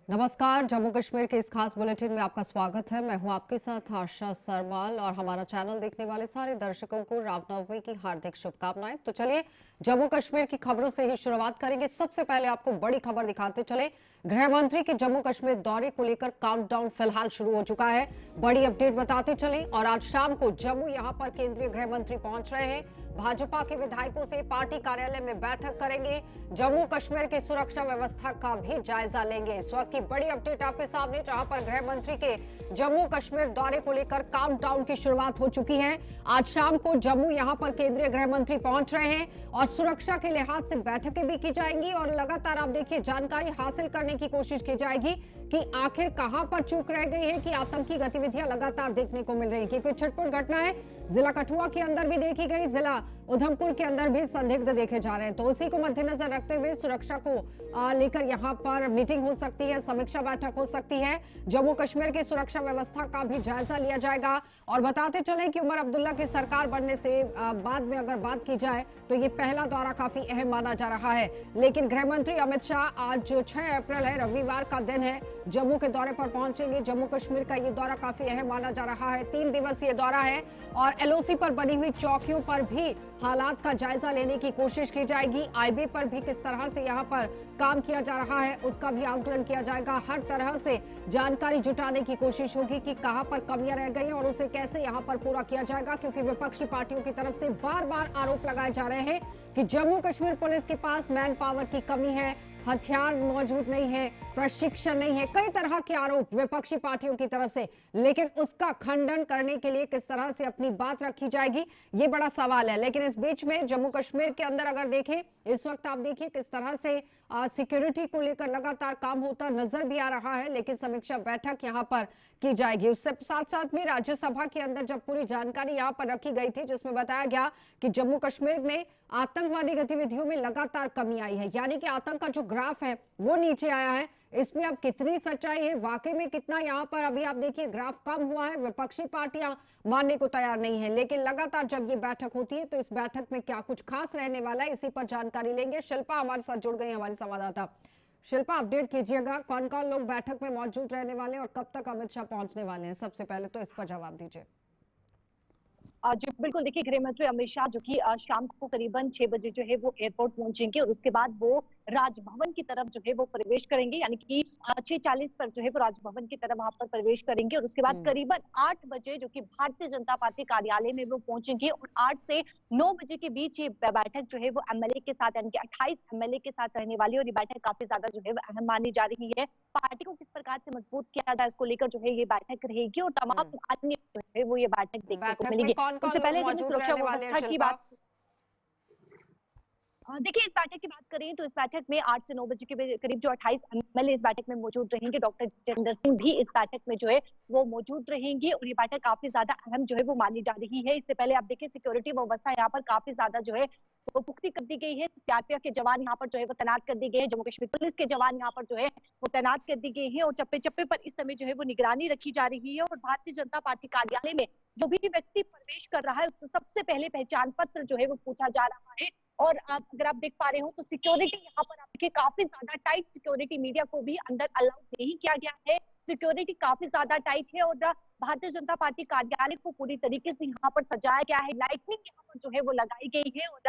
नमस्कार। जम्मू कश्मीर के इस खास बुलेटिन में आपका स्वागत है। मैं हूं आपके साथ आशा सरमाल और हमारा चैनल देखने वाले सारे दर्शकों को रामनवमी की हार्दिक शुभकामनाएं। तो चलिए जम्मू कश्मीर की खबरों से ही शुरुआत करेंगे। सबसे पहले आपको बड़ी खबर दिखाते चले। गृह मंत्री के जम्मू कश्मीर दौरे को लेकर काउंटडाउन फिलहाल शुरू हो चुका है। बड़ी अपडेट बताते चले और आज शाम को जम्मू यहां पर केंद्रीय गृह मंत्री पहुंच रहे हैं। भाजपा के विधायकों से पार्टी कार्यालय में बैठक करेंगे। जम्मू कश्मीर की सुरक्षा व्यवस्था का भी जायजा लेंगे। इस वक्त की बड़ी अपडेट आपके सामने, जहां पर गृह मंत्री के जम्मू कश्मीर दौरे को लेकर काउंटडाउन की शुरुआत हो चुकी है। आज शाम को जम्मू यहां पर केंद्रीय गृह मंत्री पहुंच रहे हैं और सुरक्षा के लिहाज से बैठकें भी की जाएंगी और लगातार आप देखिए जानकारी हासिल करने की कोशिश की जाएगी कि आखिर कहां पर चूक रह गई है कि आतंकी गतिविधियां लगातार देखने को मिल रही है। क्योंकि छिटपुट घटनाएं जिला कठुआ के अंदर भी देखी गई, जिला उधमपुर के अंदर भी संदिग्ध देखे जा रहे हैं। तो उसी को मद्देनजर रखते हुए सुरक्षा को लेकर यहां पर मीटिंग हो सकती है, समीक्षा बैठक हो सकती है। जम्मू कश्मीर की सुरक्षा व्यवस्था का भी जायजा लिया जाएगा। और बताते चलें कि उमर अब्दुल्ला की सरकार बनने से बाद में अगर बात की जाए तो ये पहला दौरा काफी अहम माना जा रहा है। लेकिन गृह मंत्री अमित शाह आज 6 अप्रैल है, रविवार का दिन है, जम्मू के दौरे पर पहुंचेंगे। जम्मू कश्मीर का ये दौरा काफी अहम माना जा रहा है। 3 दिवसीय दौरा है और एलओसी पर बनी हुई चौकियों पर भी हालात का जायजा लेने की कोशिश की जाएगी। आईबी पर भी किस तरह से यहां पर काम किया जा रहा है उसका भी आकलन किया जाएगा। हर तरह से जानकारी जुटाने की कोशिश होगी कि कहां पर कमियां रह गई हैं और उसे कैसे यहां पर पूरा किया जाएगा। क्योंकि विपक्षी पार्टियों की तरफ से बार बार आरोप लगाए जा रहे हैं कि जम्मू कश्मीर पुलिस के पास मैन पावर की कमी है, हथियार मौजूद नहीं है, प्रशिक्षण नहीं है, कई तरह के आरोप विपक्षी पार्टियों की तरफ से। लेकिन उसका खंडन करने के लिए किस तरह से अपनी बात रखी जाएगी, ये बड़ा सवाल है। लेकिन इस बीच में जम्मू कश्मीर के अंदर अगर देखें, इस वक्त आप देखिए किस तरह से सिक्योरिटी को लेकर लगातार काम होता नजर भी आ रहा है। लेकिन समीक्षा बैठक यहां पर की जाएगी। उससे साथ साथ में राज्यसभा के अंदर जब पूरी जानकारी यहां पर रखी गई थी, जिसमें बताया गया कि जम्मू कश्मीर में आतंकवादी गतिविधियों में लगातार कमी आई है, यानी कि आतंक का जो ग्राफ है वो नीचे आया है। इसमें अब कितनी सच्चाई है, वाकई में कितना यहाँ पर अभी आप देखिए ग्राफ कम हुआ है, विपक्षी पार्टियां मानने को तैयार नहीं है। लेकिन लगातार जब ये बैठक होती है तो इस बैठक में क्या कुछ खास रहने वाला है, इसी पर जानकारी लेंगे। शिल्पा हमारे साथ जुड़ गई, हमारी संवाददाता। शिल्पा, अपडेट कीजिएगा, कौन कौन लोग बैठक में मौजूद रहने वाले हैं और कब तक अमित शाह पहुंचने वाले हैं? सबसे पहले तो इस पर जवाब दीजिए। जी बिल्कुल, देखिए गृह मंत्री अमित शाह जो कि शाम को करीबन 6 बजे जो है वो एयरपोर्ट पहुंचेंगे और उसके बाद वो राजभवन की तरफ जो है वो प्रवेश करेंगे। यानी कि 6:40 पर जो है वो राजभवन की तरफ वहां पर प्रवेश करेंगे और उसके बाद हम्म। करीबन 8 बजे जो कि भारतीय जनता पार्टी कार्यालय में वो पहुंचेंगे और 8 से 9 बजे के बीच ये बैठक जो है वो एमएलए के साथ, यानी कि 28 एमएलए के साथ रहने वाली है। और ये बैठक काफी ज्यादा जो है वो अहम मानी जा रही है। पार्टी को किस प्रकार से मजबूत किया जाए इसको लेकर जो है ये बैठक रहेगी और हम्म। तमाम अन्य जो है वो ये बैठक देखने को बैठक में मिलेगी। कौन कौन उससे लोग पहले अगर मैं मौजूद सुरक्षा रहने वाले हैं, व्यवस्था की शिल्पा? बात देखिए इस बैठक की बात करें तो इस बैठक में 8 से 9 बजे के करीब जो 28 एमएलए इस बैठक में मौजूद रहेंगे। डॉक्टर जितेंद्र सिंह भी इस बैठक में जो है वो मौजूद रहेंगे और ये बैठक काफी ज्यादा अहम जो है वो मानी जा रही है। इससे पहले आप देखिए सिक्योरिटी व्यवस्था यहाँ पर काफी ज्यादा जो है वो पुख्ती कर दी गई है। सीआरपीएफ के जवान यहाँ पर जो है वो तैनात कर दिए गए हैं, जम्मू कश्मीर पुलिस के जवान यहाँ पर जो है वो तैनात कर दी गई है और चप्पे चप्पे पर इस समय जो है वो निगरानी रखी जा रही है। और भारतीय जनता पार्टी कार्यालय में जो भी व्यक्ति प्रवेश कर रहा है उसको सबसे पहले पहचान पत्र जो है वो पूछा जा रहा है। और आप अगर आप देख पा रहे हो तो सिक्योरिटी यहाँ पर आप देखिए काफी ज्यादा टाइट सिक्योरिटी, मीडिया को भी अंदर अलाउ नहीं किया गया है। सिक्योरिटी काफी ज्यादा टाइट है और भारतीय जनता पार्टी कार्यालय को पूरी तरीके से यहाँ पर सजाया गया है। लाइटनिंग यहाँ पर जो है वो लगाई गई है और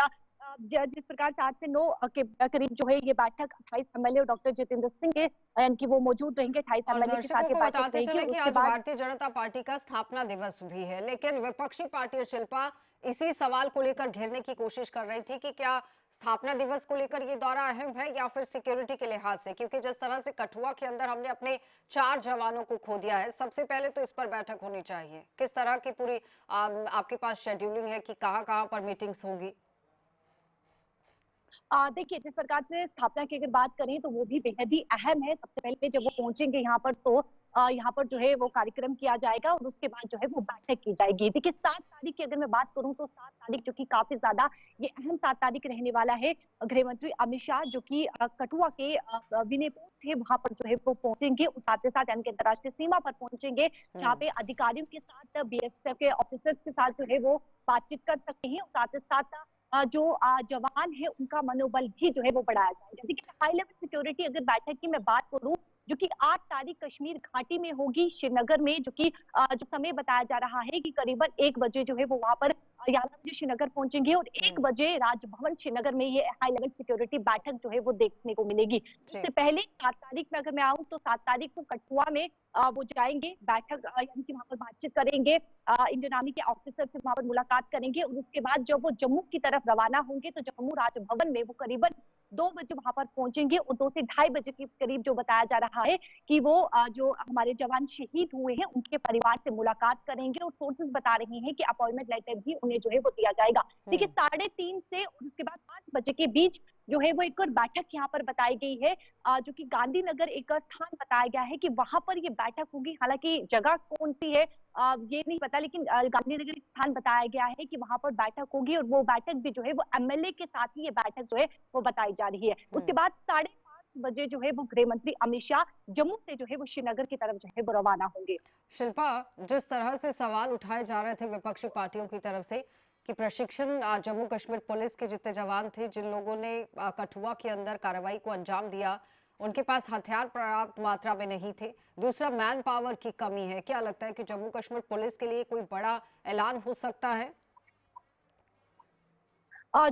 जिस प्रकार से 8 से 9 के करीब जो है ये बैठक 28 एमएलए और डॉक्टर जितेंद्र सिंह के यानी कि वो मौजूद रहेंगे। 28 और एमएलए के दर्शकों साथ ये को बैठक बताते रहेगी चले और कि उसके आज बाद भारतीय जनता पार्टी का स्थापना दिवस भी है। लेकिन विपक्षी पार्टी शिल्पा इसी सवाल को लेकर घेरने की कोशिश कर रही थी कि क्या स्थापना दिवस को लेकर ये दौरा अहम है या फिर सिक्योरिटी के लिहाज से। क्योंकि जिस तरह से कठुआ के अंदर हमने अपने 4 जवानों को खो दिया है, सबसे पहले तो इस पर बैठक होनी चाहिए। किस तरह की पूरी आपके पास शेड्यूलिंग है कि कहां कहां पर मीटिंग्स होगी? देखिए जिस प्रकार से स्थापना की अगर बात करें तो वो भी बेहद ही अहम है। सबसे पहले जब वो पहुंचेंगे यहाँ पर तो यहाँ पर जो है वो कार्यक्रम किया जाएगा और उसके बाद जो है वो बैठक की जाएगी। देखिए 7 तारीख की अगर मैं बात करूं तो 7 तारीख जो कि काफी ज्यादा ये अहम 7 तारीख रहने वाला है। गृह मंत्री अमित शाह जो कि कठुआ के विनय पोस्ट है वहां पर जो है वो पहुंचेंगे और साथ ही साथ यानी कि अंतर्राष्ट्रीय सीमा पर पहुंचेंगे जहाँ हम्म। पे अधिकारियों के साथ बीएसएफ के ऑफिसर्स के साथ जो है वो बातचीत कर सकते हैं और साथ ही साथ जो जवान है उनका मनोबल भी जो है वो बढ़ाया जाएगा। देखिए हाई लेवल सिक्योरिटी अगर बैठक की मैं बात करूं जो कि 8 तारीख कश्मीर घाटी में होगी, श्रीनगर में, जो कि जो समय बताया जा रहा है कि करीबन 1 बजे जो है वो वहां पर 11 बजे श्रीनगर पहुंचेंगे और 1 बजे राजभवन श्रीनगर में ये हाई लेवल सिक्योरिटी बैठक जो है वो देखने को मिलेगी। उससे पहले 7 तारीख में अगर मैं आऊं तो 7 तारीख को कठुआ में वो जाएंगे, बैठक यानी कि वहां पर बातचीत करेंगे, इंडियन आर्मी के ऑफिसर से वहां पर मुलाकात करेंगे और उसके बाद जब वो जम्मू की तरफ रवाना होंगे तो जम्मू राजभवन में वो करीबन 2 बजे वहां पर पहुंचेंगे और 2 से ढाई बजे के करीब जो बताया जा रहा है कि वो जो हमारे जवान शहीद हुए हैं उनके परिवार से मुलाकात करेंगे और सोर्सेज बता रही हैं कि अपॉइंटमेंट लेटर भी उन्हें जो है वो दिया जाएगा। देखिए 3:30 से और उसके बाद 5 बजे के बीच जो है वो एक और बैठक यहाँ पर बताई गई है, जो कि गांधीनगर एक स्थान बताया गया है कि वहां पर ये बैठक होगी। हालांकि जगह कौन सी है ये नहीं पता, लेकिन गांधीनगर एक स्थान बताया गया है कि वहां पर बैठक होगी और वो बैठक भी जो है वो एमएलए के साथ ही ये बैठक जो है वो बताई जा रही है। उसके बाद 5:30 बजे जो है वो गृह मंत्री अमित शाह जम्मू से जो है वो श्रीनगर की तरफ जो है वो रवाना होंगे। शिल्पा, जिस तरह से सवाल उठाए जा रहे थे विपक्षी पार्टियों की तरफ से कि प्रशिक्षण जम्मू कश्मीर पुलिस के जितने जवान थे जिन लोगों ने कठुआ के अंदर कार्रवाई को अंजाम दिया, उनके पास हथियार पर्याप्त मात्रा में नहीं थे, दूसरा मैन पावर की कमी है, क्या लगता है कि जम्मू कश्मीर पुलिस के लिए कोई बड़ा ऐलान हो सकता है?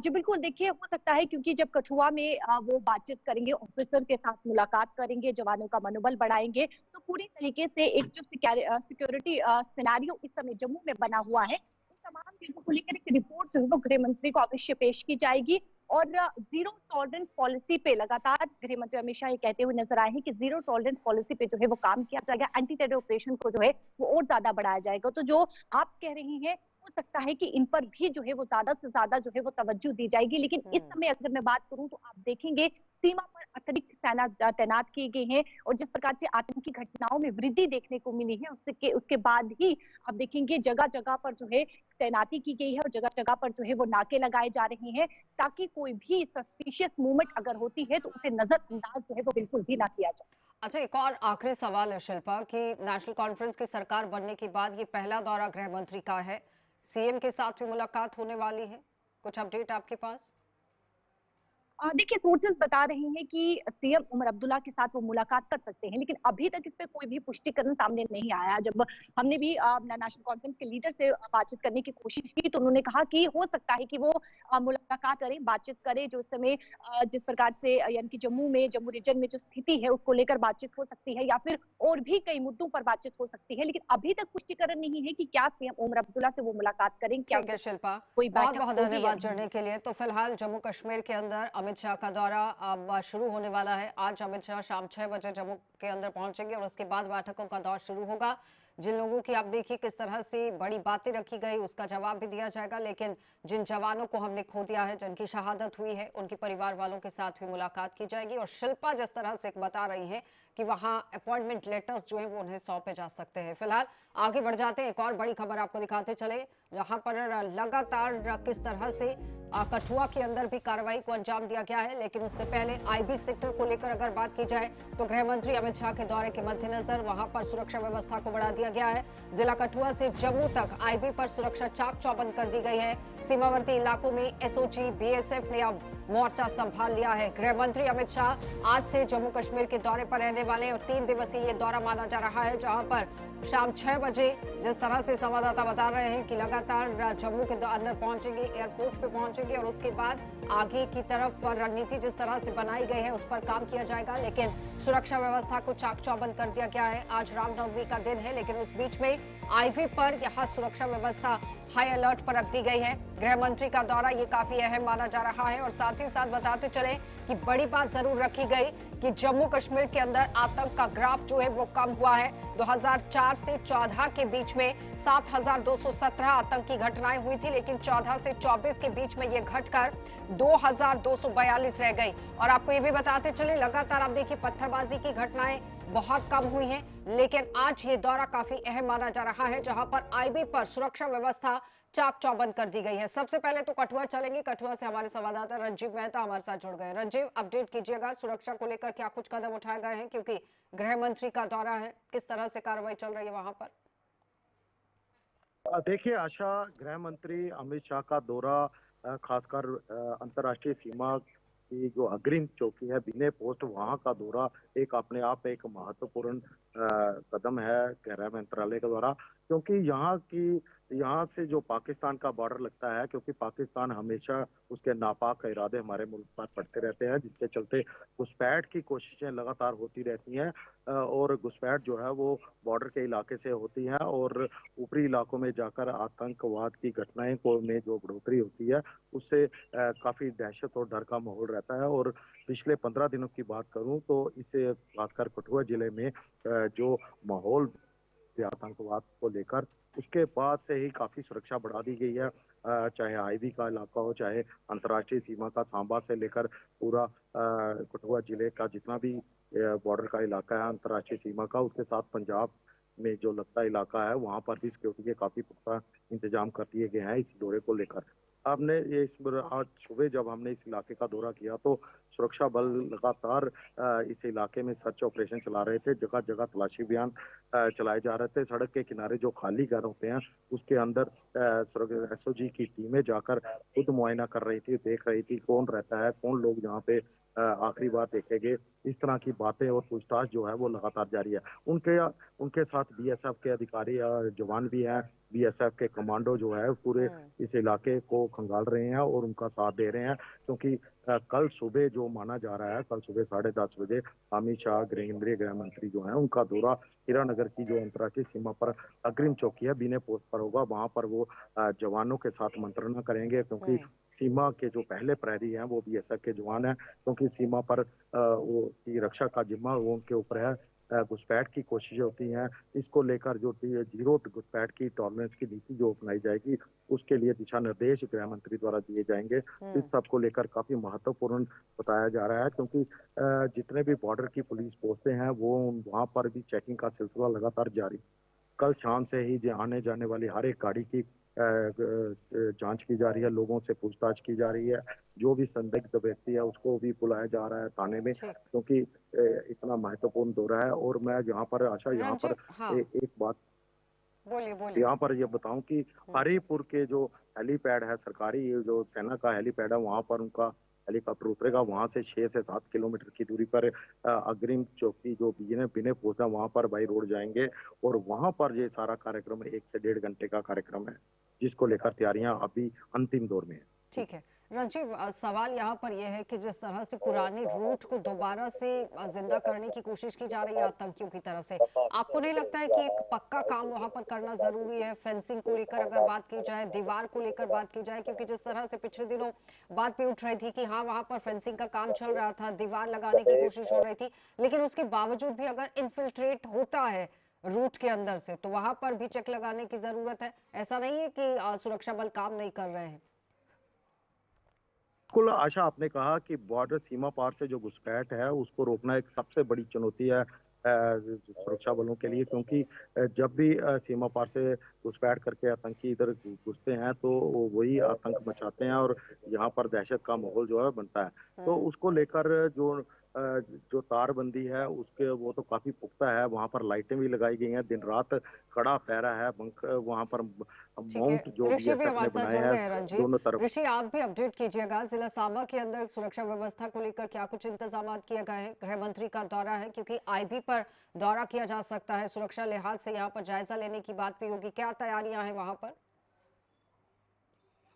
जी बिल्कुल, देखिए हो सकता है क्योंकि जब कठुआ में वो बातचीत करेंगे, ऑफिसर के साथ मुलाकात करेंगे, जवानों का मनोबल बढ़ाएंगे, तो पूरी तरीके से एक जो सिक्योरिटी सिनेरियो इस समय जम्मू में बना हुआ है, उन तमाम चीजों को लेकर एक रिपोर्ट जो है वो गृह मंत्री को अवश्य पेश की जाएगी। और जीरो टॉलरेंस पॉलिसी पे लगातार गृह मंत्री अमित शाह ये कहते हुए नजर आए हैं कि जीरो टॉलरेंस पॉलिसी पे जो है वो काम किया जाएगा, एंटी टेरर ऑपरेशन को जो है वो और ज्यादा बढ़ाया जाएगा। तो जो आप कह रही हैं हो सकता है कि इन पर भी जो है वो ज्यादा से ज्यादा जो है वो तवज्जो दी जाएगी, लेकिन इस समय अगर मैं बात करूं तो आप देखेंगे सीमा पर अतिरिक्त सेना तैनात किए गए हैं और जिस प्रकार से आतंकी घटनाओं में वृद्धि देखने को मिली है उसके बाद ही आप देखेंगे जगह जगह पर जो है तैनाती की गई है और जगह जगह पर जो है वो नाके लगाए जा रहे हैं, ताकि कोई भी सस्पिशियस मूवमेंट अगर होती है तो उसे नजरअंदाज जो है वो बिल्कुल भी ना किया जाए। अच्छा, एक और आखिरी सवाल है शिल्पा कि नेशनल कॉन्फ्रेंस की सरकार बनने के बाद ये पहला दौरा गृह मंत्री का है, सीएम के साथ भी मुलाकात होने वाली है, कुछ अपडेट आपके पास? देखिए सोर्सेज बता रही हैं कि सीएम उमर अब्दुल्ला के साथ वो मुलाकात कर सकते हैं, लेकिन अभी तक इस पे कोई भी पुष्टिकरण सामने नहीं आया। जब हमने भी नेशनल कॉन्फ्रेंस के लीडर से बातचीत करने की कोशिश की तो उन्होंने कहा कि हो सकता है कि वो मुलाकात करें, बातचीत करें, जो इस समय जिस प्रकार से यानी कि जम्मू रीजन में जो स्थिति है उसको लेकर बातचीत हो सकती है या फिर और भी कई मुद्दों पर बातचीत हो सकती है, लेकिन अभी तक पुष्टिकरण नहीं है कि क्या सीएम उमर अब्दुल्ला से वो मुलाकात करें, क्या ठीक है शिल्पा, कोई बहुत बैठक बहुत होगी या धन्यवाद नहीं। जुड़ने के लिए। तो फिलहाल जम्मू कश्मीर के अंदर अमित शाह का दौरा अब शुरू होने वाला है। आज अमित शाह शाम 6 बजे जम्मू के अंदर पहुंचेंगे और उसके बाद बैठकों का दौर शुरू होगा। जिन लोगों की आप देखिए किस तरह से बड़ी बातें रखी गई उसका जवाब भी दिया जाएगा, लेकिन जिन जवानों को हमने खो दिया है, जिनकी शहादत हुई है, उनके परिवार वालों के साथ भी मुलाकात की जाएगी। और शिल्पा जिस तरह से बता रही है कि वहां अपॉइंटमेंट लेटर्स जो है वो उन्हें सौंपे जा सकते हैं। फिलहाल आगे बढ़ जाते हैं, एक और बड़ी खबर आपको दिखाते चले जहां पर लगातार किस तरह से कठुआ के अंदर भी कार्रवाई को अंजाम दिया गया है। लेकिन उससे पहले आईबी सेक्टर को लेकर अगर बात की जाए तो गृह मंत्री अमित शाह के दौरे के मद्देनजर वहां पर सुरक्षा व्यवस्था को बढ़ा दिया गया है। जिला कठुआ से जम्मू तक आईबी पर सुरक्षा चाक चौबंद कर दी गई है। सीमावर्ती इलाकों में एसओजी बीएसएफ ने अब मोर्चा संभाल लिया है। गृह मंत्री अमित शाह आज से जम्मू कश्मीर के दौरे पर रहने वाले और 3 दिवसीय ये दौरा माना जा रहा है, जहां पर शाम 6 बजे जिस तरह से संवाददाता बता रहे हैं कि लगातार जम्मू के अंदर पहुंचेंगे, एयरपोर्ट पे पहुंचेंगे और उसके बाद आगे की तरफ रणनीति जिस तरह से बनाई गई है उस पर काम किया जाएगा। लेकिन सुरक्षा व्यवस्था को चाक चौबंद कर दिया गया है। आज रामनवमी का दिन है, लेकिन उस बीच में आईवी पर यहाँ सुरक्षा व्यवस्था हाई अलर्ट पर रख दी गई है। गृह मंत्री का दौरा ये काफी अहम माना जा रहा है और साथ ही साथ बताते चले कि बड़ी बात जरूर रखी गई कि जम्मू कश्मीर के अंदर आतंक का ग्राफ जो है वो कम हुआ है। 2004 से 14 के बीच में 7,217 आतंकी घटनाएं हुई थी, लेकिन 14 से 24 के बीच में ये घटकर 2,242 रह गई। और आपको ये भी बताते चले लगातार आप देखिए पत्थरबाजी की घटनाएं बहुत कम हुई हैं, लेकिन आज ये दौरा काफी अहम माना जा रहा है, जहां पर आईबी पर सुरक्षा व्यवस्था चाक चौबंद कर दी गई है। सबसे पहले तो कठुआ चलेंगे, कठुआ से हमारे संवाददाता रंजीव मेहता हमारे साथ जुड़ गए। रंजीव, अपडेट कीजिएगा, सुरक्षा को लेकर क्या कुछ कदम उठाए गए हैं, क्योंकि गृह मंत्री का दौरा है, किस तरह से कार्रवाई चल रही है वहां पर? देखिए आशा, गृह मंत्री अमित शाह का दौरा खासकर अंतर्राष्ट्रीय सीमा की जो अग्रिम चौकी है बिने पोस्ट, वहां का दौरा एक अपने आप एक महत्वपूर्ण कदम है गृह मंत्रालय के द्वारा, क्योंकि यहाँ से जो पाकिस्तान का बॉर्डर लगता है, क्योंकि पाकिस्तान हमेशा उसके नापाक इरादे हमारे मुल्क पर पड़ते रहते हैं, जिसके चलते घुसपैठ की कोशिशें लगातार होती रहती हैं। और घुसपैठ जो है वो बॉर्डर के इलाके से होती है और ऊपरी इलाकों में जाकर आतंकवाद की घटनाएं को में जो बढ़ोतरी होती है, उससे काफी दहशत और डर का माहौल रहता है। और पिछले 15 दिनों की बात करूं तो इसे खासकर कठुआ जिले में जो माहौल आतंकवाद को लेकर, उसके बाद से ही काफी सुरक्षा बढ़ा दी गई है। चाहे आईबी का इलाका हो, चाहे अंतर्राष्ट्रीय सीमा का सांबा से लेकर पूरा कठुआ जिले का जितना भी बॉर्डर का इलाका है अंतर्राष्ट्रीय सीमा का, उसके साथ पंजाब में जो लगता इलाका है वहां पर भी सिक्योरिटी के काफी पुख्ता इंतजाम कर दिए गए हैं इस दौरे को लेकर। आपने ये आज सुबह जब हमने इस इलाके का दौरा किया तो सुरक्षा बल लगातार इस इलाके में सर्च ऑपरेशन चला रहे थे, जगह जगह तलाशी अभियान चलाए जा रहे थे। सड़क के किनारे जो खाली घर होते हैं उसके अंदर एसओजी की टीमें जाकर खुद मुआयना कर रही थी, देख रही थी कौन रहता है, कौन लोग यहाँ पे आखिरी बार देखे गए। इस तरह की बातें और पूछताछ जो है वो लगातार जारी है। उनके उनके साथ बीएसएफ के अधिकारी और जवान भी हैं। बीएसएफ के कमांडो जो है पूरे इस इलाके को खंगाल रहे हैं और उनका साथ दे रहे हैं, क्योंकि कल सुबह जो माना जा रहा है, कल सुबह 10:30 बजे अमित शाह केंद्रीय गृह मंत्री जो है उनका दौरा हीरानगर की जो अंतर्राष्ट्रीय सीमा पर अग्रिम चौकी है बीने पोस्ट पर होगा। वहां पर वो जवानों के साथ मंत्रणा करेंगे, क्योंकि सीमा के जो पहले प्रहरी हैं वो बीएसएफ के जवान हैं, क्योंकि सीमा पर वो की रक्षा का जिम्मा वो उनके ऊपर है। घुसपैठ की कोशिशें होती हैं, इसको लेकर जो जीरो घुसपैठ की टॉलरेंस की नीति जो अपनाई जाएगी, उसके लिए दिशा निर्देश गृह मंत्री द्वारा दिए जाएंगे। इस सब को लेकर काफी महत्वपूर्ण बताया जा रहा है, क्योंकि जितने भी बॉर्डर की पुलिस पोस्टें हैं वो वहां पर भी चेकिंग का सिलसिला लगातार जारी। कल शाम से ही आने जाने वाली हर एक गाड़ी की जांच की जा रही है, लोगों से पूछताछ की जा रही है। जो भी संदिग्ध व्यक्ति है उसको भी बुलाया जा रहा है थाने में, क्योंकि इतना महत्वपूर्ण दौरा है। और मैं यहाँ पर आशा यहाँ पर एक बात बोलिए यहाँ पर ये बताऊं कि हरिपुर के जो हेलीपैड है, सरकारी जो सेना का हेलीपैड है, वहां पर उनका हेलीकॉप्टर उतरेगा। वहां से 6 से 7 किलोमीटर की दूरी पर अग्रिम चौकी जो बिने पहुंचा वहां पर बाई रोड जाएंगे और वहां पर ये सारा कार्यक्रम 1 से 1.5 घंटे का कार्यक्रम है, जिसको लेकर तैयारियां अभी अंतिम दौर में है। ठीक है रणजीव, सवाल यहाँ पर यह है कि जिस तरह से पुरानी रूट को दोबारा से जिंदा करने की कोशिश की जा रही है आतंकियों की तरफ से, आपको नहीं लगता है कि एक पक्का काम वहां पर करना जरूरी है? फेंसिंग को लेकर अगर बात की जाए, दीवार को लेकर बात की जाए, क्योंकि जिस तरह से पिछले दिनों बात भी उठ रही थी कि हाँ वहां पर फेंसिंग का काम चल रहा था, दीवार लगाने की कोशिश हो रही थी, लेकिन उसके बावजूद भी अगर इन्फिल्ट्रेट होता है रूट के अंदर से तो वहां पर भी चेक लगाने की जरूरत है। ऐसा नहीं है कि सुरक्षा बल काम नहीं कर रहे हैं। बिल्कुल आशा, आपने कहा कि बॉर्डर सीमा पार से जो घुसपैठ है उसको रोकना एक सबसे बड़ी चुनौती है सुरक्षा बलों के लिए, क्योंकि जब भी सीमा पार से घुसपैठ करके आतंकी इधर घुसते हैं तो वही आतंक मचाते हैं और यहाँ पर दहशत का माहौल जो है बनता है। तो उसको लेकर जो तारबंदी है उसके वो तो काफी पुख्ता है। वहां पर लाइटें भी लगाई गई हैं, दिन रात कड़ा पहरा है। वहां पर माउंट जो ऋषि भी हमारे ने साथ बनाए जुड़ गए हैं रणजीत। दोनों तरफ। ऋषि, आप भी अपडेट कीजिएगा, जिला सांबा के अंदर सुरक्षा व्यवस्था को लेकर क्या कुछ इंतजाम किए गए हैं? गृह मंत्री का दौरा है, क्योंकि आईबी पर दौरा किया जा सकता है, सुरक्षा लिहाज से यहाँ पर जायजा लेने की बात भी होगी। क्या तैयारियां हैं वहां पर?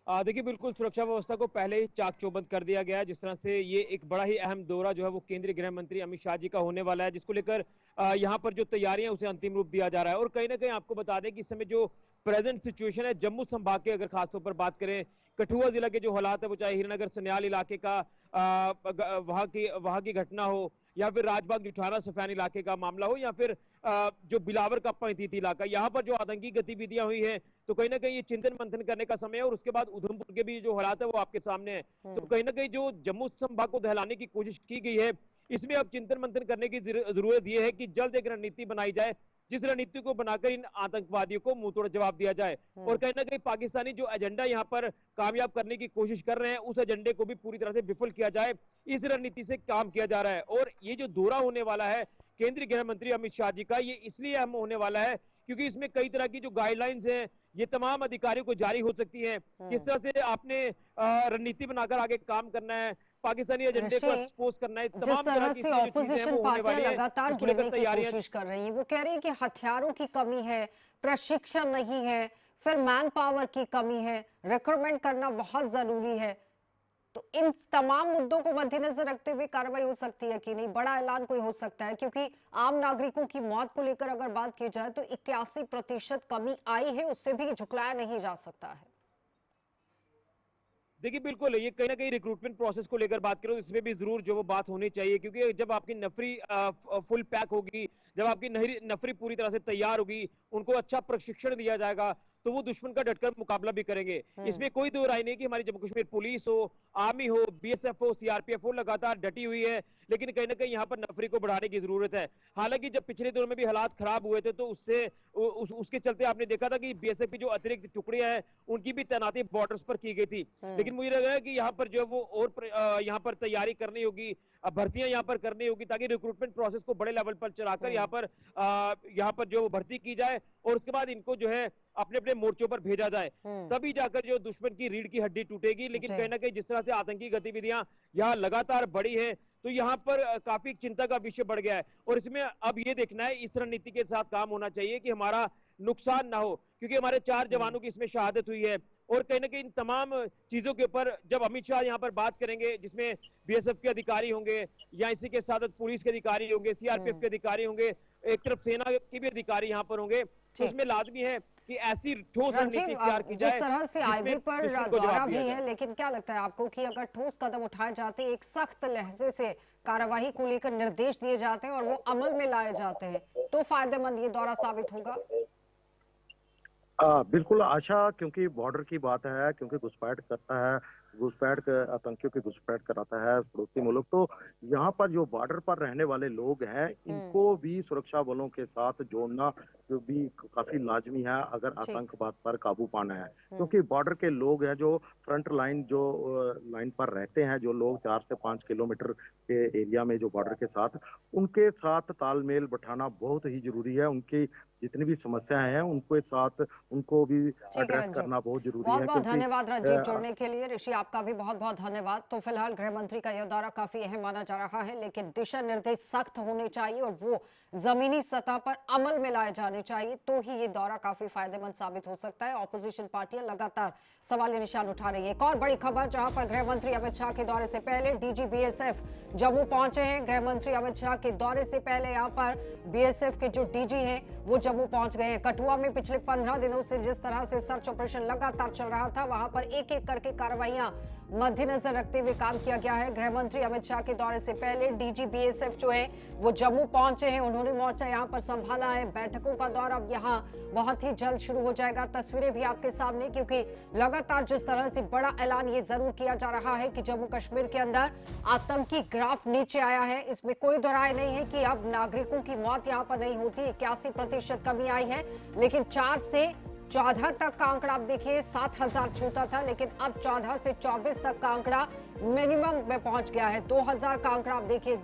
देखिए, बिल्कुल सुरक्षा व्यवस्था को पहले ही चाक चौबंद कर दिया गया है। जिस तरह से ये एक बड़ा ही अहम दौरा जो है वो केंद्रीय गृह मंत्री अमित शाह जी का होने वाला है, जिसको लेकर यहाँ पर जो तैयारियां उसे अंतिम रूप दिया जा रहा है। और कहीं ना कहीं आपको बता दें कि इस समय जो प्रेजेंट सिचुएशन है जम्मू संभाग के अगर खासतौर पर बात करें, कठुआ जिला के जो हालात है वो चाहे हीरानगर सन्याल इलाके का वहां की घटना हो, या फिर राजबाग जुठाना सफैन इलाके का मामला हो, या फिर जो बिलावर का पैंतीती इलाका, यहाँ पर जो आतंकी गतिविधियां हुई हैं, तो कहीं ना कहीं ये चिंतन मंथन करने का समय है। और उसके बाद उधमपुर के भी जो हालात है वो आपके सामने है। तो कहीं ना कहीं जो जम्मू संभाग को दहलाने की कोशिश की गई है, इसमें अब चिंतन मंथन करने की जरूरत यह है कि जल्द एक रणनीति बनाई जाए, जिस रणनीति को बनाकर इन आतंकवादियों को मुंह तोड़ जवाब दिया जाए। और कहीं ना कहीं पाकिस्तानी जो एजेंडा यहाँ पर कामयाब करने की कोशिश कर रहे हैं, उस एजेंडे को भी पूरी तरह से विफल किया जाए, इस रणनीति से काम किया जा रहा है। और ये जो दौरा होने वाला है केंद्रीय गृह मंत्री अमित शाह जी का, ये इसलिए अहम होने वाला है क्योंकि इसमें कई तरह की जो गाइडलाइंस हैं ये तमाम अधिकारियों को जारी हो सकती हैं। किस तरह से आपने रणनीति बनाकर आगे काम करना है, पाकिस्तानी एजेंडे को ऋषि, एक्सपोज करना है, जिस तमाम तरह तरह की से इसमें जो चीजें हैं ऑपोजिशन वो होने पार्टियां वाली है, लगातार इसको लेकर घेरने की तैयारियां। कोशिश कर रही हैं, वो कह रही है कि हथियारों की कमी है, प्रशिक्षण नहीं है, फिर मैन पावर की कमी है, रिक्रूटमेंट करना बहुत जरूरी है। तो इन तमाम मुद्दों को मद्देनजर रखते हुए कार्रवाई हो सकती है कि नहीं, बड़ा ऐलान कोई हो सकता है? क्योंकि आम नागरिकों की मौत को लेकर अगर बात की जाए तो 81% कमी आई है, उससे भी झुकलाया नहीं जा सकता है। देखिए बिल्कुल ये कहीं ना कहीं रिक्रूटमेंट प्रोसेस को लेकर बात करो, इसमें भी जरूर जो वो बात होनी चाहिए, क्योंकि जब आपकी नफरी फुल पैक होगी, जब आपकी नफरी पूरी तरह से तैयार होगी, उनको अच्छा प्रशिक्षण दिया जाएगा, तो वो दुश्मन का डटकर मुकाबला भी करेंगे। इसमें कोई दो राय नहीं कि हमारी जम्मू कश्मीर पुलिस हो, आर्मी हो, बीएसएफ हो, सीआरपीएफ हो, लगातार डटी हुई है, लेकिन कहीं ना कहीं यहाँ पर नफरी को बढ़ाने की जरूरत है। हालांकि जब पिछले दिनों में भी हालात खराब हुए थे, तो उसके चलते आपने देखा था कि बीएसएफ की जो अतिरिक्त टुकड़ियां हैं उनकी भी तैनाती बॉर्डर्स पर की गई थी। लेकिन मुझे लग रहा है कि यहाँ पर जो वो और यहाँ पर तैयारी करनी होगी, भर्तियां यहाँ पर करनी होगी, ताकि रिक्रूटमेंट प्रोसेस को बड़े लेवल पर चलाकर यहाँ पर जो भर्ती की जाए और उसके बाद इनको जो है अपने अपने मोर्चों पर भेजा जाए, तभी जाकर जो दुश्मन की रीढ़ की हड्डी टूटेगी। लेकिन कहीं ना कहीं जिस तरह से आतंकी गतिविधियां यहाँ लगातार बढ़ी है, तो यहाँ पर काफी चिंता का विषय बढ़ गया है। और इसमें अब ये देखना है, इस रणनीति के साथ काम होना चाहिए कि हमारा नुकसान ना हो, क्योंकि हमारे 4 जवानों की इसमें शहादत हुई है। और कहीं ना कहीं इन तमाम चीजों के ऊपर जब अमित शाह यहाँ पर बात करेंगे, जिसमें बीएसएफ के अधिकारी होंगे या इसी के साथ पुलिस के अधिकारी होंगे, सीआरपीएफ के अधिकारी होंगे, एक तरफ सेना के भी अधिकारी यहाँ पर होंगे, तो इसमें लाजमी है कि ऐसी ठोस रणनीति तैयार की जाए जिस तरह से आईबी पर दुश्मन को दौरा जवाब भी दिया है, जाए। लेकिन क्या लगता है आपको कि अगर ठोस कदम उठाए जाते हैं, एक सख्त लहजे से कार्यवाही को लेकर निर्देश दिए जाते हैं और वो अमल में लाए जाते हैं, तो फायदेमंद ये दौरा साबित होगा? बिल्कुल आशा, क्योंकि बॉर्डर की बात है, क्योंकि घुसपैठ करता है, घुसपैठ आतंकियों की घुसपैठ कराता है पड़ोसी मुल्क, तो यहाँ पर जो बॉर्डर पर रहने वाले लोग हैं इनको भी सुरक्षा बलों के साथ जोड़ना जो भी काफी लाजमी है अगर आतंकवाद पर काबू पाना है। क्योंकि बॉर्डर के लोग हैं जो फ्रंट लाइन जो लाइन पर रहते हैं, जो लोग 4 से 5 किलोमीटर के एरिया में जो बॉर्डर के साथ, उनके साथ तालमेल बैठाना बहुत ही जरूरी है। उनकी जितनी भी समस्याएं हैं उनको साथ उनको भी एड्रेस करना बहुत जरूरी है। बहुत बहुत धन्यवाद रंजीत जुड़ने के लिए। ऋषि आपका भी बहुत बहुत धन्यवाद। तो फिलहाल गृह मंत्री का यह दौरा काफी अहम माना जा रहा है, लेकिन दिशा निर्देश सख्त होने चाहिए और वो जमीनी सतह पर अमल में लाए जाने चाहिए, तो ही ये दौरा काफी फायदेमंद साबित हो सकता है। ऑपोजिशन पार्टियां लगातार सवालिया निशान उठा रही है। एक और बड़ी खबर, जहां पर गृह मंत्री अमित शाह के दौरे से पहले डीजी बीएसएफ जम्मू पहुंचे हैं। गृह मंत्री अमित शाह के दौरे से पहले यहाँ पर बीएसएफ के जो डीजी हैं वो जम्मू पहुंच गए हैं। कठुआ में पिछले 15 दिनों से जिस तरह से सर्च ऑपरेशन लगातार चल रहा था, वहां पर एक एक करके कार्रवाइयां मद्देनजर रखते हुए काम किया गया है। गृह मंत्री अमित शाह के दौरे से पहले डीजी बीएसएफ जो है वो जम्मू पहुंचे हैं, उन्होंने मोर्चा यहां पर संभाला है। बैठकों का दौर अब यहां बहुत ही जल्द शुरू हो जाएगा। तस्वीरें भी आपके सामने, क्योंकि लगातार जिस तरह से बड़ा ऐलान ये जरूर किया जा रहा है कि जम्मू कश्मीर के अंदर आतंकी ग्राफ नीचे आया है, इसमें कोई दो राय नहीं है कि अब नागरिकों की मौत यहाँ पर नहीं होती। 81% कमी आई है, लेकिन 4 से 14 तक का आंकड़ा आप देखिए, 7000 छूता था, लेकिन अब 14 से 24 तक का आंकड़ा मिनिमम में पहुंच गया है। 2000 का आंकड़ा आप देखिए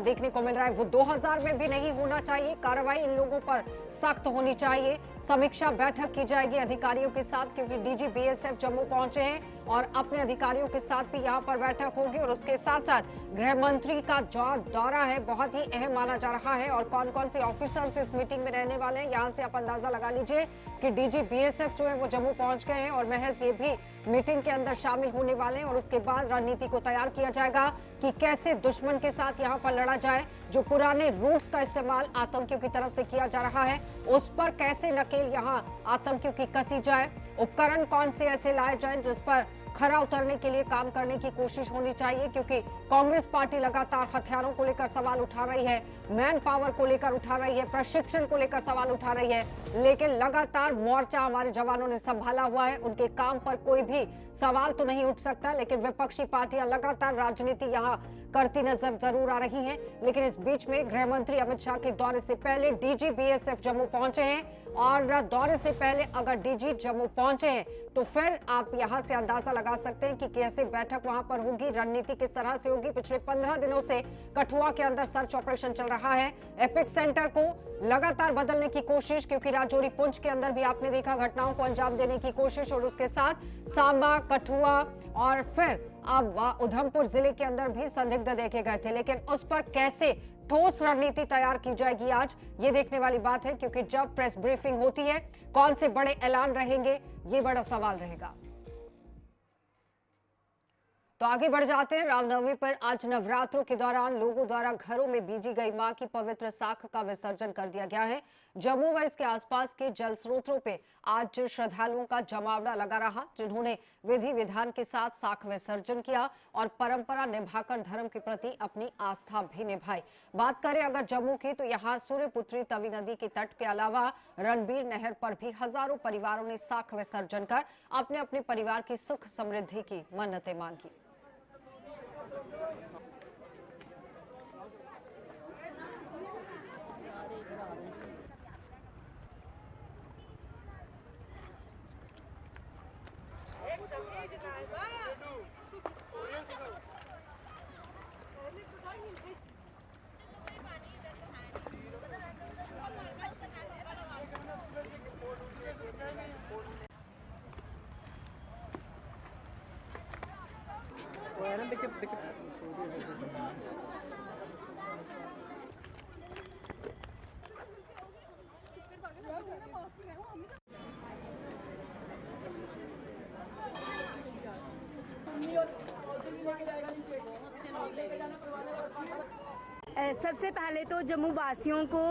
देखने को मिल रहा है, वो 2000 में भी नहीं होना चाहिए। कार्रवाई इन लोगों पर सख्त होनी चाहिए। समीक्षा बैठक की जाएगी अधिकारियों के साथ, क्योंकि डीजी बीएसएफ जम्मू पहुंचे हैं और अपने अधिकारियों के साथ भी यहां पर बैठक होगी। और उसके साथ साथ गृह मंत्री का जो दौरा है बहुत ही अहम माना जा रहा है। और कौन कौन से ऑफिसर्स इस मीटिंग में रहने वाले हैं, यहां से आप अंदाजा लगा लीजिए कि डीजी बीएसएफ जो है वो जम्मू पहुंच गए हैं और महज ये भी मीटिंग के अंदर शामिल होने वाले हैं। और उसके बाद रणनीति को तैयार किया जाएगा कि कैसे दुश्मन के साथ यहाँ पर लड़ा जाए। जो पुराने रूट्स का इस्तेमाल आतंकियों की तरफ से किया जा रहा है, उस पर कैसे नकेल यहाँ आतंकियों की कसी जाए, उपकरण कौन से ऐसे लाए जाएं जिस पर खरा उतरने के लिए काम करने की कोशिश होनी चाहिए। क्योंकि कांग्रेस पार्टी लगातार हथियारों को लेकर सवाल उठा रही है, मैन पावर को लेकर उठा रही है, प्रशिक्षण को लेकर सवाल उठा रही है, लेकिन लगातार मोर्चा हमारे जवानों ने संभाला हुआ है। उनके काम पर कोई भी सवाल तो नहीं उठ सकता, लेकिन विपक्षी पार्टियां लगातार राजनीति यहाँ करती नजर जरूर आ रही हैं। लेकिन इस बीच में गृह मंत्री अमित शाह के दौरे से पहले डीजी बीएसएफ जम्मू पहुंचे हैं, और दौरे से पहले अगर डीजी जम्मू पहुंचे हैं तो फिर आप यहां से अंदाजा लगा सकते हैं कि कैसे बैठक वहां पर होगी, रणनीति किस तरह से होगी। पिछले 15 दिनों से कठुआ के अंदर सर्च ऑपरेशन चल रहा है, एपिक सेंटर को लगातार बदलने की कोशिश, क्योंकि राजौरी पुंछ के अंदर भी आपने देखा घटनाओं को अंजाम देने की कोशिश, और उसके साथ सांबा, कठुआ और फिर अब उधमपुर जिले के अंदर भी संदिग्ध देखे गए थे, लेकिन उस पर कैसे ठोस रणनीति तैयार की जाएगी आज ये देखने वाली बात है, क्योंकि जब प्रेस ब्रीफिंग होती है कौन से बड़े ऐलान रहेंगे ये बड़ा सवाल रहेगा। तो आगे बढ़ जाते हैं। रामनवमी पर आज नवरात्रों के दौरान लोगों द्वारा घरों में बीजी गई मां की पवित्र साख का विसर्जन कर दिया गया है। जम्मू व इसके आसपास के जल स्रोतों पे आज श्रद्धालुओं का जमावड़ा लगा रहा, जिन्होंने विधि विधान के साथ साख विसर्जन किया और परंपरा निभाकर धर्म के प्रति अपनी आस्था भी निभाई। बात करें अगर जम्मू की, तो यहाँ सूर्यपुत्री तवी नदी के तट के अलावा रणबीर नहर पर भी हजारों परिवारों ने साख विसर्जन कर अपने अपने परिवार की सुख समृद्धि की मन्नतें मांगी। सबसे पहले तो जम्मू वासियों को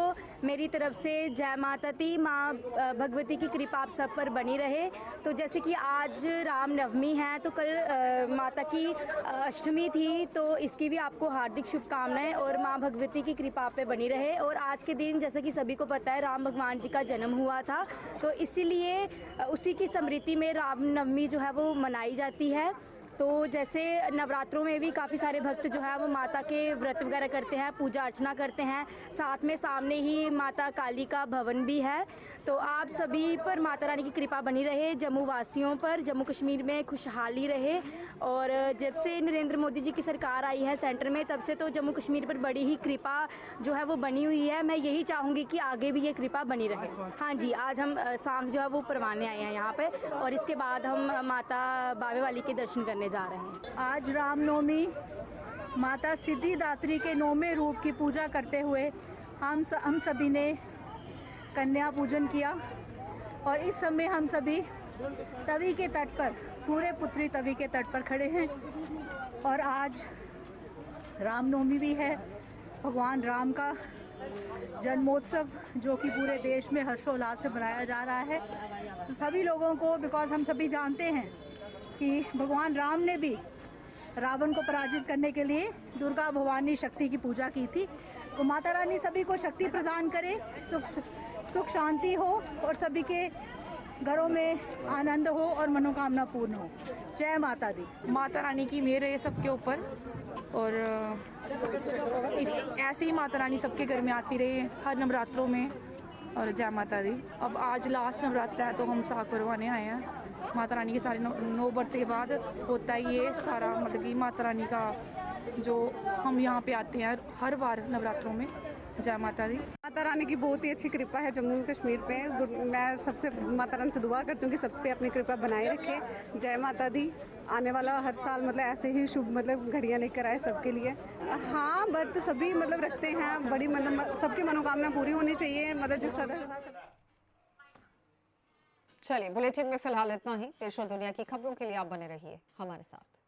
मेरी तरफ से जय माता दी। माँ भगवती की कृपा आप सब पर बनी रहे। तो जैसे कि आज रामनवमी है, तो कल माता की अष्टमी थी, तो इसकी भी आपको हार्दिक शुभकामनाएं और माँ भगवती की कृपा आप पे बनी रहे। और आज के दिन जैसे कि सभी को पता है राम भगवान जी का जन्म हुआ था, तो इसीलिए उसी की स्मृति में रामनवमी जो है वो मनाई जाती है। तो जैसे नवरात्रों में भी काफ़ी सारे भक्त जो है वो माता के व्रत वगैरह करते हैं, पूजा अर्चना करते हैं। साथ में सामने ही माता काली का भवन भी है। तो आप सभी पर माता रानी की कृपा बनी रहे, जम्मू वासियों पर, जम्मू कश्मीर में खुशहाली रहे। और जब से नरेंद्र मोदी जी की सरकार आई है सेंटर में, तब से तो जम्मू कश्मीर पर बड़ी ही कृपा जो है वो बनी हुई है। मैं यही चाहूँगी कि आगे भी ये कृपा बनी रहे। हाँ जी, आज हम सांख जो है वो परवाने आए हैं यहाँ पे, और इसके बाद हम माता बावे वाली के दर्शन करने जा रहे हैं। आज रामनवमी माता सिद्धिदात्री के 9वें रूप की पूजा करते हुए हम सभी ने कन्या पूजन किया। और इस समय हम सभी तवी के तट पर, सूर्यपुत्री तवी के तट पर खड़े हैं। और आज रामनवमी भी है, भगवान राम का जन्मोत्सव जो कि पूरे देश में हर्षोल्लास से मनाया जा रहा है। सभी लोगों को, बिकॉज हम सभी जानते हैं कि भगवान राम ने भी रावण को पराजित करने के लिए दुर्गा भवानी शक्ति की पूजा की थी। तो माता रानी सभी को शक्ति प्रदान करे, सुख शांति हो और सभी के घरों में आनंद हो और मनोकामना पूर्ण हो। जय माता दी। माता रानी की मेहर है सबके ऊपर, और ऐसे ही माता रानी सबके घर में आती रहे हर नवरात्रों में। और जय माता दी। अब आज लास्ट नवरात्र है, तो हम साख परवाने आए हैं। माता रानी के सारे नौ व्रत के बाद होता है ये सारा, मतलब कि माता रानी का जो हम यहाँ पे आते हैं हर बार नवरात्रों में। जय माता दी। माता रानी की बहुत ही अच्छी कृपा है जम्मू कश्मीर पे। मैं सबसे माता रानी से दुआ करती हूँ कि सब पे अपनी कृपा बनाए रखे। जय माता दी। आने वाला हर साल मतलब ऐसे ही शुभ मतलब घड़ियाँ लेकर आए सबके लिए। हाँ, व्रत सभी मतलब रखते हैं, बड़ी मतलब सबकी मनोकामना पूरी होनी चाहिए, मतलब जिस तरह। चलिए, बुलेटिन में फिलहाल इतना ही। देश और दुनिया की खबरों के लिए आप बने रहिए हमारे साथ।